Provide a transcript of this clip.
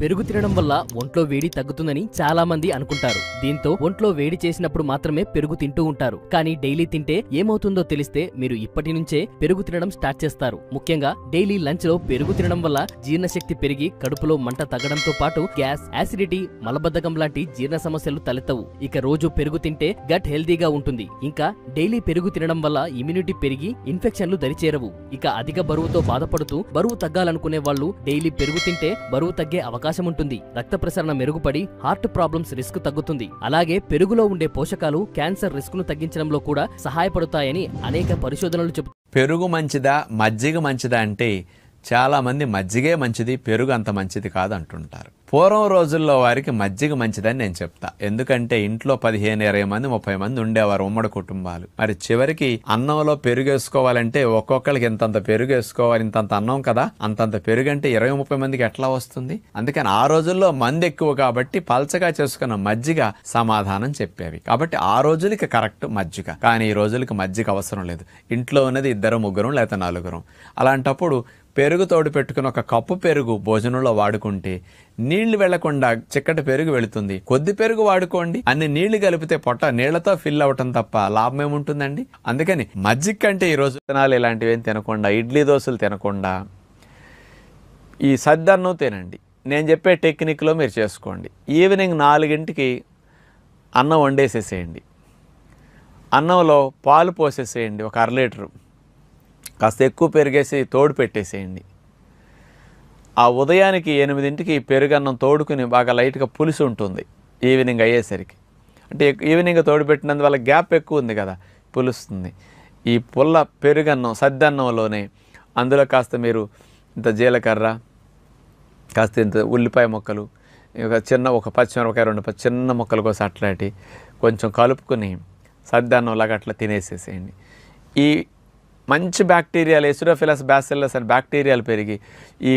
పెరుగు తినడం వల్ల ఒంట్లో వేడి తగ్గుతుందని చాలా మంది అనుకుంటారు. దీంతో ఒంట్లో వేడి చేసినప్పుడు మాత్రమే పెరుగు తింటూ ఉంటారు. కానీ డైలీ తింటే ఏమవుతుందో తెలిస్తే మీరు ఇప్పటి నుంచే పెరుగు తినడం స్టార్ట్ చేస్తారు. ముఖ్యంగా డైలీ లంచ్ లో పెరుగు తినడం వల్ల జీర్ణశక్తి పెరిగి కడుపులో మంట తగ్గడంతో పాటు గ్యాస్, యాసిడిటీ, మలబద్ధకం లాంటి జీర్ణ సమస్యలు తలెత్తవు. ఇక రోజు పెరుగు తింటే గట్ హెల్తీగా ఉంటుంది. ఇంకా డైలీ పెరుగు తినడం వల్ల ఇమ్యూనిటీ పెరిగి ఇన్ఫెక్షన్లు దరిచేరవు. ఇక అధిక బరువుతో బాధపడుతూ బరువు తగ్గాలనుకునే వాళ్ళు డైలీ పెరుగు తింటే బరువు తగ్గే అవకాశం ఉంటుంది. రక్త ప్రసరణ మెరుగుపడి హార్ట్ ప్రాబ్లమ్స్ రిస్క్ తగ్గుతుంది. అలాగే పెరుగులో ఉండే పోషకాలు క్యాన్సర్ రిస్క్ ను తగ్గించడంలో కూడా సహాయపడతాయని అనేక పరిశోధనలు చెబుతాయి. పెరుగు మంచిదా మజ్జిగ మంచిదా అంటే చాలా మంది మజ్జిగే మంచిది, పెరుగు అంత మంచిది కాదు అంటుంటారు. పూర్వం రోజుల్లో వారికి మజ్జిగ మంచిదని నేను చెప్తా. ఎందుకంటే ఇంట్లో 15, 20 మంది 30 మంది ఉండేవారు, ఉమ్మడి కుటుంబాలు. మరి చివరికి అన్నంలో పెరుగు వేసుకోవాలంటే ఒక్కొక్కరికి ఇంతంత పెరుగు వేసుకోవాలి. ఇంతంత అన్నం కదా, అంతంత పెరుగు అంటే 20-30 మందికి ఎట్లా వస్తుంది? అందుకని ఆ రోజుల్లో మంది ఎక్కువ కాబట్టి పల్చగా చేసుకున్న మజ్జిగ సమాధానం చెప్పేవి. కాబట్టి ఆ రోజులకి కరెక్ట్ మజ్జిగ. కానీ ఈ రోజులకి మజ్జిగ అవసరం లేదు. ఇంట్లో ఉన్నది 2, 3 లేదా 4. అలాంటప్పుడు పెరుగు తోడు పెట్టుకుని ఒక కప్పు పెరుగు భోజనంలో వాడుకుంటే నీళ్లు వెళ్లకుండా చిక్కటి పెరుగు వెళుతుంది. కొద్ది పెరుగు వాడుకోండి, అన్ని నీళ్లు కలిపితే పొట్ట నీళ్లతో ఫిల్ అవటం తప్ప లాభం ఏముంటుందండి? అందుకని మజ్జిగ కంటే ఈ రోజు తినాలి ఇలాంటివి ఏం తినకుండా, ఇడ్లీ దోశలు తినకుండా ఈ సద్దన్నం తినండి. నేను చెప్పే టెక్నిక్లో మీరు చేసుకోండి. ఈవినింగ్ 4ంటికి అన్నం వండేసేసేయండి. అన్నంలో పాలు పోసేసేయండి, ఒక 1/2 లీటరు. కాస్త ఎక్కువ పెరిగేసి తోడు పెట్టేసేయండి. ఆ ఉదయానికి 8ంటికి పెరుగన్నం తోడుకుని బాగా లైట్గా పులుసు ఉంటుంది ఈవినింగ్ అయ్యేసరికి. అంటే ఈవినింగ్ తోడు పెట్టినందువల్ల గ్యాప్ ఎక్కువ ఉంది కదా, పులుస్తుంది. ఈ పుల్ల పెరుగన్నం సద్దన్నంలోనే అందులో కాస్త మీరు ఇంత జీలకర్ర, కాస్త ఇంత ఉల్లిపాయ ముక్కలు, ఒక పచ్చిమిరపకాయ 2 చిన్న ముక్కలు కోసం అట్లాంటి కొంచెం కలుపుకొని సద్దన్నంలాగా అట్లా తినేసేసేయండి. ఈ మంచి బ్యాక్టీరియాలు, ఎసిడోఫిలస్ బ్యాసిల్లస్ అనే బ్యాక్టీరియాలు పెరిగి ఈ